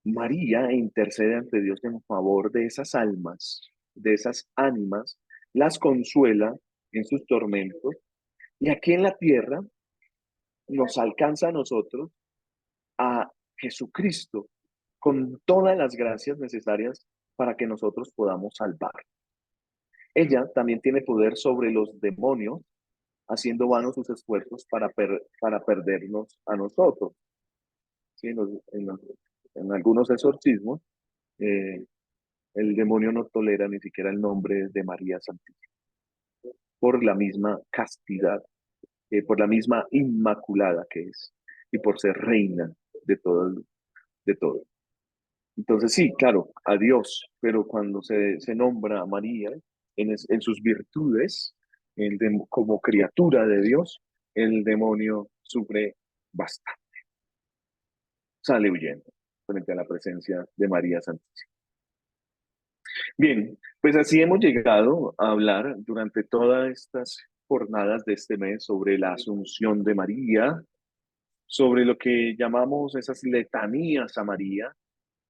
María intercede ante Dios en favor de esas almas, de esas ánimas, las consuela en sus tormentos y aquí en la tierra nos alcanza a nosotros, a Jesucristo, con todas las gracias necesarias para que nosotros podamos salvar. Ella también tiene poder sobre los demonios, haciendo vanos sus esfuerzos para perdernos a nosotros. ¿Sí? En algunos exorcismos, eh, el demonio no tolera ni siquiera el nombre de María Santísima, por la misma castidad, por la misma inmaculada que es, y por ser reina de todo, de todo. Entonces sí, claro, a Dios, pero cuando se nombra a María en sus virtudes, como criatura de Dios, el demonio sufre bastante, sale huyendo frente a la presencia de María Santísima. Bien, pues así hemos llegado a hablar durante todas estas jornadas de este mes sobre la Asunción de María, sobre lo que llamamos esas letanías a María,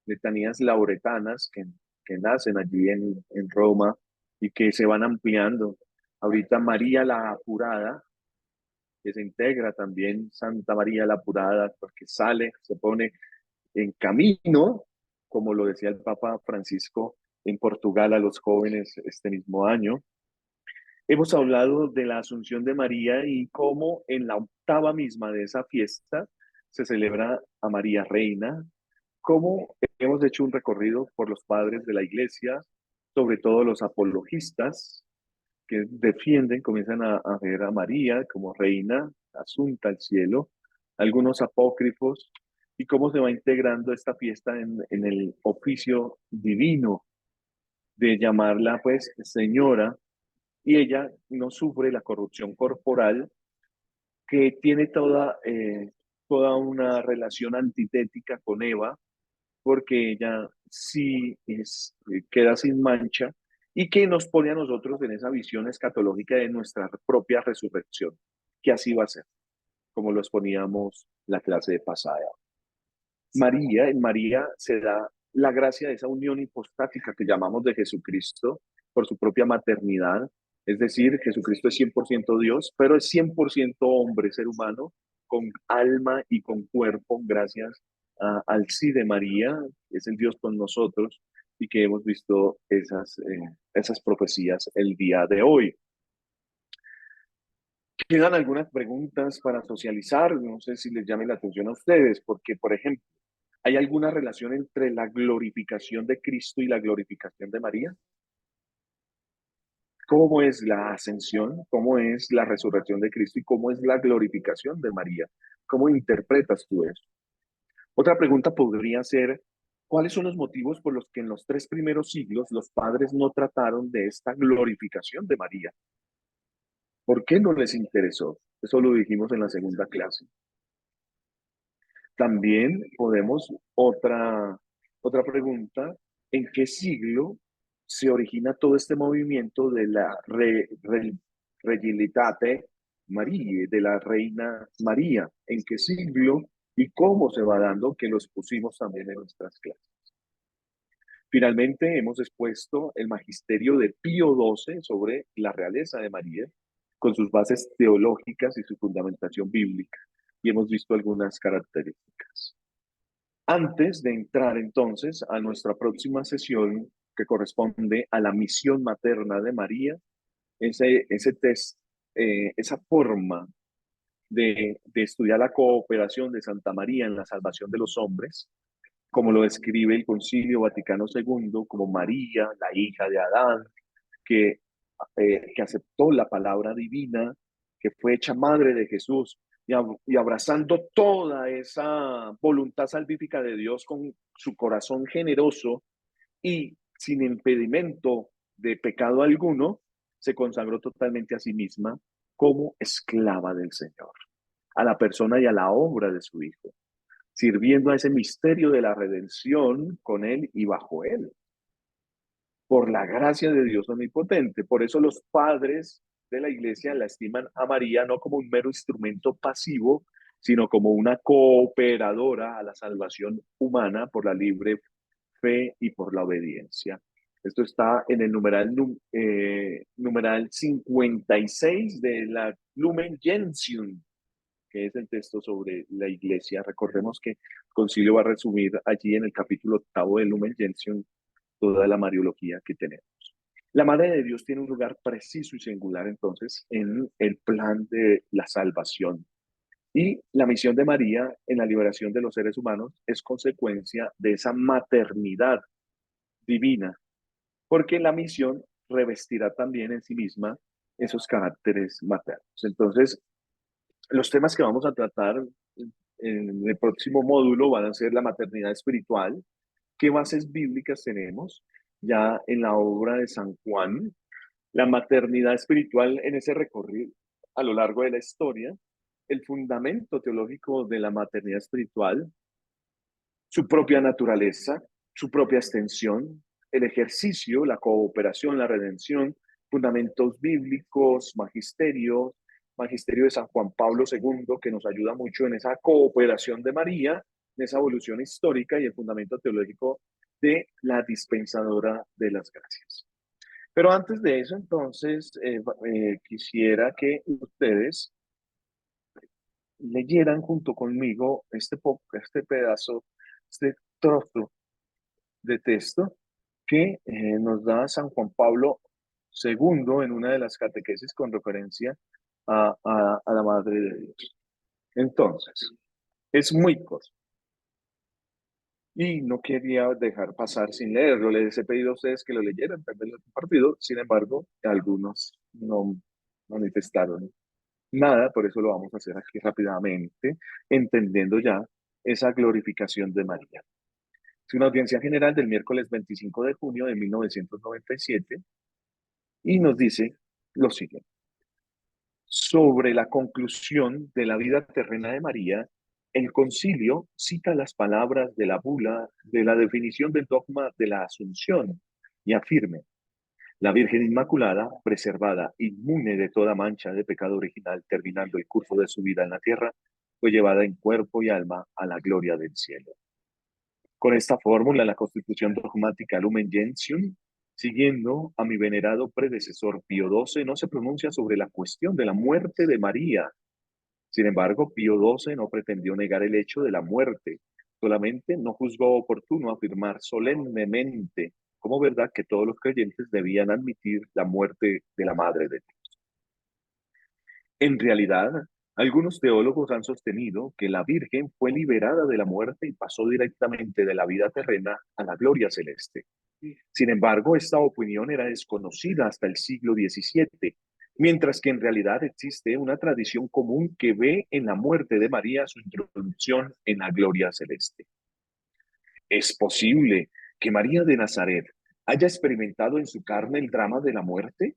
letanías lauretanas que nacen allí en Roma y que se van ampliando. Ahorita María la Apurada, que se integra también Santa María la Apurada, porque sale, se pone en camino, como lo decía el Papa Francisco en Portugal a los jóvenes este mismo año. Hemos hablado de la Asunción de María y cómo en la octava misma de esa fiesta se celebra a María Reina, cómo hemos hecho un recorrido por los padres de la iglesia, sobre todo los apologistas que defienden, comienzan a ver a María como reina, asunta al cielo, algunos apócrifos, y cómo se va integrando esta fiesta en el oficio divino de llamarla pues señora, y ella no sufre la corrupción corporal que tiene toda una relación antitética con Eva, porque ella sí queda sin mancha y que nos pone a nosotros en esa visión escatológica de nuestra propia resurrección, que así va a ser, como lo exponíamos la clase pasada. En María se da la gracia de esa unión hipostática que llamamos de Jesucristo por su propia maternidad, es decir, Jesucristo es 100% Dios, pero es 100% hombre, ser humano, con alma y con cuerpo, gracias al sí de María, que es el Dios con nosotros, y que hemos visto esas profecías el día de hoy. Quedan algunas preguntas para socializar, no sé si les llame la atención a ustedes, porque, por ejemplo, ¿hay alguna relación entre la glorificación de Cristo y la glorificación de María? ¿Cómo es la ascensión? ¿Cómo es la resurrección de Cristo? ¿Y cómo es la glorificación de María? ¿Cómo interpretas tú eso? Otra pregunta podría ser, ¿cuáles son los motivos por los que en los 3 primeros siglos los padres no trataron de esta glorificación de María? ¿Por qué no les interesó? Eso lo dijimos en la segunda clase. También podemos, Otra pregunta, ¿en qué siglo se origina todo este movimiento de la Regilitate Mariae, de la Reina María? ¿En qué siglo y cómo se va dando? Que los pusimos también en nuestras clases. Finalmente, hemos expuesto el magisterio de Pío XII sobre la realeza de María, con sus bases teológicas y su fundamentación bíblica, y hemos visto algunas características. Antes de entrar entonces a nuestra próxima sesión, que corresponde a la misión materna de María, esa forma de estudiar la cooperación de Santa María en la salvación de los hombres, como lo describe el Concilio Vaticano II, como María, la hija de Adán, que, que aceptó la palabra divina, que fue hecha madre de Jesús, y abrazando toda esa voluntad salvífica de Dios con su corazón generoso y sin impedimento de pecado alguno, se consagró totalmente a sí misma como esclava del Señor, a la persona y a la obra de su Hijo, sirviendo a ese misterio de la redención con Él y bajo Él, por la gracia de Dios omnipotente. Por eso los padres de la iglesia la estiman a María no como un mero instrumento pasivo, sino como una cooperadora a la salvación humana por la libre fe y por la obediencia. Esto está en el numeral 56 de la Lumen Gentium, que es el texto sobre la iglesia. Recordemos que el concilio va a resumir allí en el capítulo 8 del Lumen Gentium toda la mariología que tenemos. La Madre de Dios tiene un lugar preciso y singular entonces en el plan de la salvación. Y la misión de María en la liberación de los seres humanos es consecuencia de esa maternidad divina, porque la misión revestirá también en sí misma esos caracteres maternos. Entonces, los temas que vamos a tratar en el próximo módulo van a ser la maternidad espiritual, qué bases bíblicas tenemos ya en la obra de San Juan, la maternidad espiritual en ese recorrido a lo largo de la historia, el fundamento teológico de la maternidad espiritual, su propia naturaleza, su propia extensión, el ejercicio, la cooperación, la redención, fundamentos bíblicos, magisterio de San Juan Pablo II, que nos ayuda mucho en esa cooperación de María, en esa evolución histórica y el fundamento teológico de la dispensadora de las gracias. Pero antes de eso, entonces, quisiera que ustedes leyeran junto conmigo este pedazo, este trozo de texto que nos da San Juan Pablo II en una de las catequesis con referencia a la Madre de Dios. Entonces, es muy corto y no quería dejar pasar sin leerlo. Les he pedido a ustedes que lo leyeran, también lo he compartido. Sin embargo, algunos no manifestaron nada, por eso lo vamos a hacer aquí rápidamente, entendiendo ya esa glorificación de María. Es una audiencia general del miércoles 25 de junio de 1997 y nos dice lo siguiente. Sobre la conclusión de la vida terrena de María, el concilio cita las palabras de la bula de la definición del dogma de la Asunción y afirma: la Virgen Inmaculada, preservada, inmune de toda mancha de pecado original, terminando el curso de su vida en la tierra, fue llevada en cuerpo y alma a la gloria del cielo. Con esta fórmula, la Constitución dogmática Lumen Gentium, siguiendo a mi venerado predecesor Pío XII, no se pronuncia sobre la cuestión de la muerte de María. Sin embargo, Pío XII no pretendió negar el hecho de la muerte, solamente no juzgó oportuno afirmar solemnemente como verdad que todos los creyentes debían admitir la muerte de la Madre de Dios. En realidad, algunos teólogos han sostenido que la Virgen fue liberada de la muerte y pasó directamente de la vida terrena a la gloria celeste. Sin embargo, esta opinión era desconocida hasta el siglo XVII, mientras que en realidad existe una tradición común que ve en la muerte de María su introducción en la gloria celeste. ¿Es posible que María de Nazaret haya experimentado en su carne el drama de la muerte?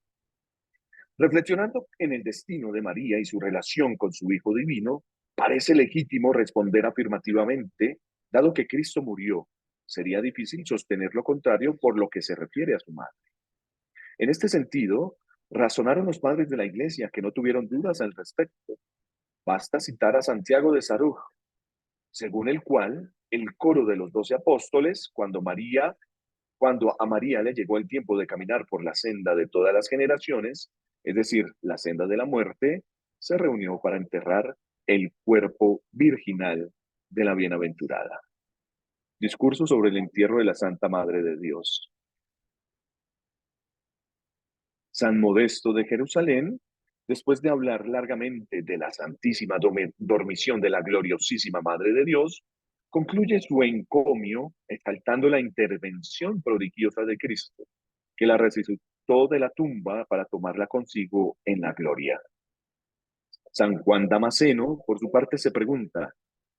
Reflexionando en el destino de María y su relación con su Hijo Divino, parece legítimo responder afirmativamente, dado que Cristo murió, sería difícil sostener lo contrario por lo que se refiere a su madre. En este sentido, razonaron los padres de la Iglesia que no tuvieron dudas al respecto. Basta citar a Santiago de Saruj, según el cual el coro de los 12 apóstoles, cuando a María le llegó el tiempo de caminar por la senda de todas las generaciones, es decir, la senda de la muerte, se reunió para enterrar el cuerpo virginal de la bienaventurada. Discurso sobre el entierro de la Santa Madre de Dios. San Modesto de Jerusalén, después de hablar largamente de la santísima dormición de la gloriosísima Madre de Dios, concluye su encomio exaltando la intervención prodigiosa de Cristo, que la resucitó de la tumba para tomarla consigo en la gloria. San Juan Damasceno, por su parte, se pregunta,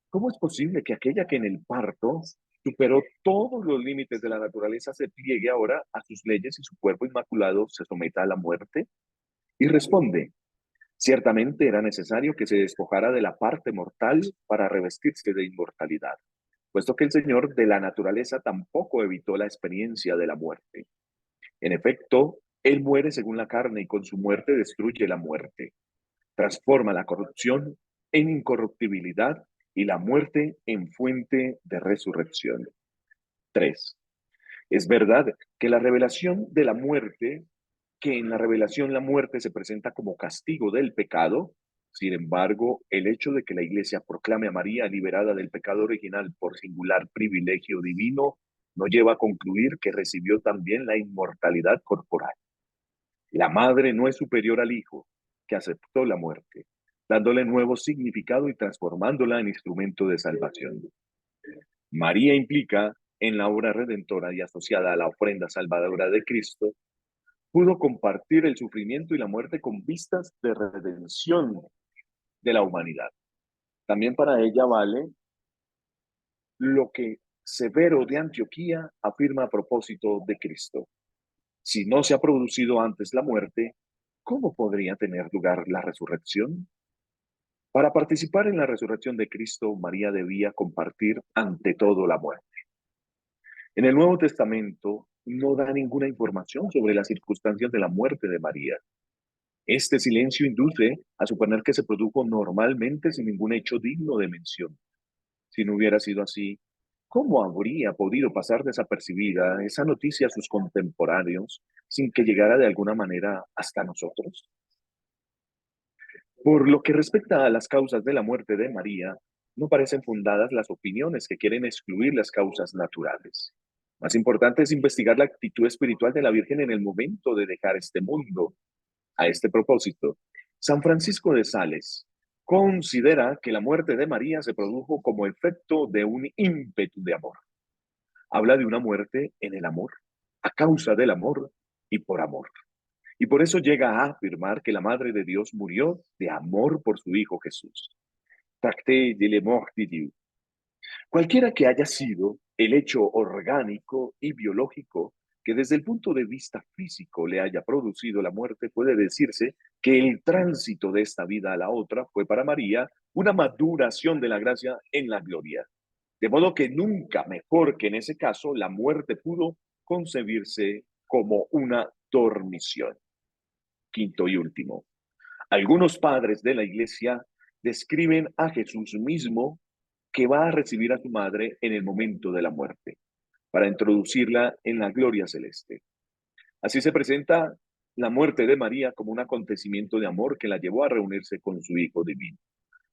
¿cómo es posible que aquella que en el parto superó todos los límites de la naturaleza se pliegue ahora a sus leyes y su cuerpo inmaculado se someta a la muerte? Y responde, ciertamente era necesario que se despojara de la parte mortal para revestirse de inmortalidad, puesto que el Señor de la naturaleza tampoco evitó la experiencia de la muerte. En efecto, Él muere según la carne y con su muerte destruye la muerte. Transforma la corrupción en incorruptibilidad y la muerte en fuente de resurrección. 3. Es verdad que la revelación de la muerte, que en la revelación la muerte se presenta como castigo del pecado. Sin embargo, el hecho de que la Iglesia proclame a María liberada del pecado original por singular privilegio divino no lleva a concluir que recibió también la inmortalidad corporal. La madre no es superior al hijo, que aceptó la muerte, dándole nuevo significado y transformándola en instrumento de salvación. María implica, en la obra redentora y asociada a la ofrenda salvadora de Cristo, pudo compartir el sufrimiento y la muerte con vistas de redención de la humanidad. También para ella vale lo que Severo de Antioquía afirma a propósito de Cristo. Si no se ha producido antes la muerte, ¿cómo podría tener lugar la resurrección? Para participar en la resurrección de Cristo, María debía compartir ante todo la muerte. En el Nuevo Testamento no da ninguna información sobre las circunstancias de la muerte de María. Este silencio induce a suponer que se produjo normalmente sin ningún hecho digno de mención. Si no hubiera sido así, ¿cómo habría podido pasar desapercibida esa noticia a sus contemporáneos sin que llegara de alguna manera hasta nosotros? Por lo que respecta a las causas de la muerte de María, no parecen fundadas las opiniones que quieren excluir las causas naturales. Más importante es investigar la actitud espiritual de la Virgen en el momento de dejar este mundo. A este propósito, San Francisco de Sales considera que la muerte de María se produjo como efecto de un ímpetu de amor. Habla de una muerte en el amor, a causa del amor y por amor. Y por eso llega a afirmar que la Madre de Dios murió de amor por su Hijo Jesús. Tracté de la mort de Dieu. Cualquiera que haya sido el hecho orgánico y biológico que desde el punto de vista físico le haya producido la muerte, puede decirse que el tránsito de esta vida a la otra fue para María una maduración de la gracia en la gloria. De modo que nunca mejor que en ese caso la muerte pudo concebirse como una dormición. Quinto y último. Algunos padres de la Iglesia describen a Jesús mismo que va a recibir a su madre en el momento de la muerte, para introducirla en la gloria celeste. Así se presenta la muerte de María como un acontecimiento de amor que la llevó a reunirse con su Hijo divino,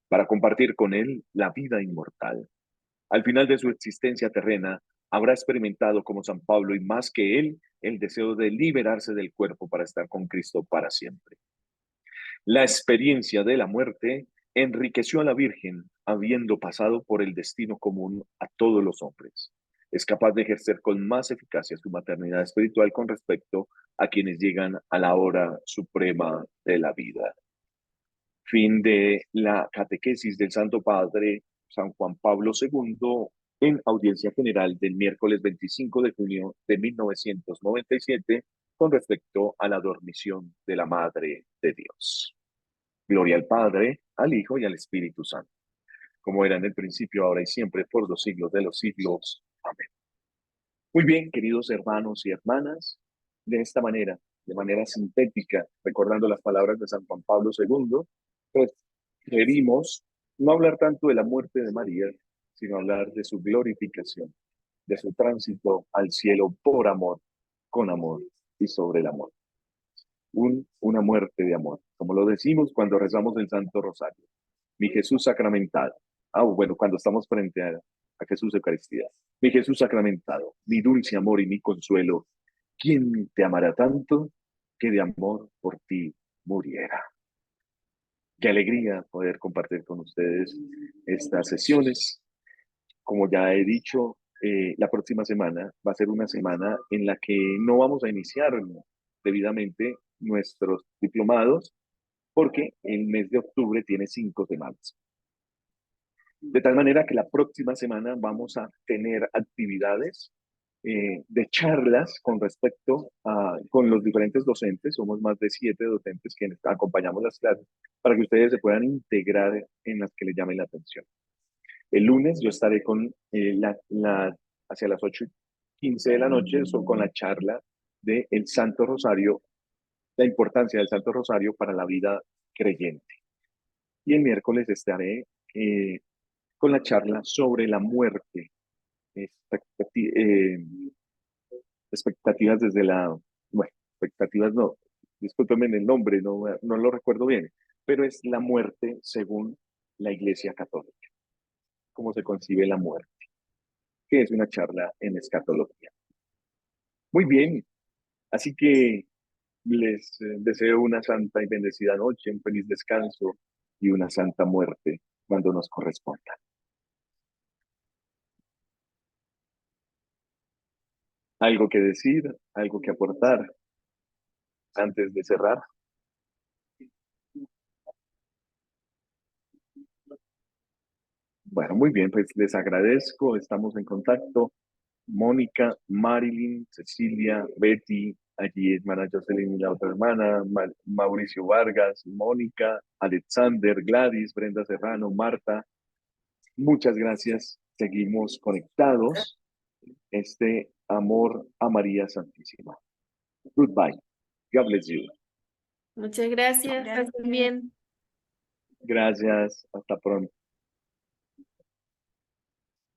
para compartir con él la vida inmortal. Al final de su existencia terrena, habrá experimentado como San Pablo y más que él, el deseo de liberarse del cuerpo para estar con Cristo para siempre. La experiencia de la muerte enriqueció a la Virgen, habiendo pasado por el destino común a todos los hombres. Es capaz de ejercer con más eficacia su maternidad espiritual con respecto a quienes llegan a la hora suprema de la vida. Fin de la catequesis del Santo Padre San Juan Pablo II en audiencia general del miércoles 25 de junio de 1997 con respecto a la dormición de la Madre de Dios. Gloria al Padre, al Hijo y al Espíritu Santo, como era en el principio, ahora y siempre, por los siglos de los siglos. Amén. Muy bien, queridos hermanos y hermanas, de esta manera, de manera sintética, recordando las palabras de San Juan Pablo II, pues queremos no hablar tanto de la muerte de María, sino hablar de su glorificación, de su tránsito al cielo por amor, con amor y sobre el amor. Una muerte de amor, como lo decimos cuando rezamos el Santo Rosario. Mi Jesús sacramentado. Bueno, cuando estamos frente a Jesús Eucaristía. Mi Jesús sacramentado, mi dulce amor y mi consuelo, ¿quién te amará tanto que de amor por ti muriera? Qué alegría poder compartir con ustedes estas sesiones. Como ya he dicho, la próxima semana va a ser una semana en la que no vamos a iniciar debidamente nuestros diplomados, porque el mes de octubre tiene 5 semanas. De tal manera que la próxima semana vamos a tener actividades de charlas con respecto con los diferentes docentes. Somos más de 7 docentes quienes acompañamos las clases para que ustedes se puedan integrar en las que les llamen la atención. El lunes yo estaré con hacia las 8:15 de la noche, con la charla de el Santo Rosario, la importancia del Santo Rosario para la vida creyente. Y el miércoles estaré con la charla sobre la muerte, expectativas desde bueno, expectativas no, discúlpenme en el nombre, no lo recuerdo bien, pero es la muerte según la Iglesia Católica, cómo se concibe la muerte, que es una charla en escatología. Muy bien, así que les deseo una santa y bendecida noche, un feliz descanso y una santa muerte cuando nos corresponda. ¿Algo que decir? ¿Algo que aportar antes de cerrar? Bueno, muy bien, pues les agradezco, estamos en contacto. Mónica, Marilyn, Cecilia, Betty, allí hermana Jocelyn y la otra hermana, Mauricio Vargas, Mónica, Alexander, Gladys, Brenda Serrano, Marta. Muchas gracias, seguimos conectados. Este amor a María Santísima. Goodbye. God bless you. Muchas gracias. Pasen bien. Gracias. Hasta pronto.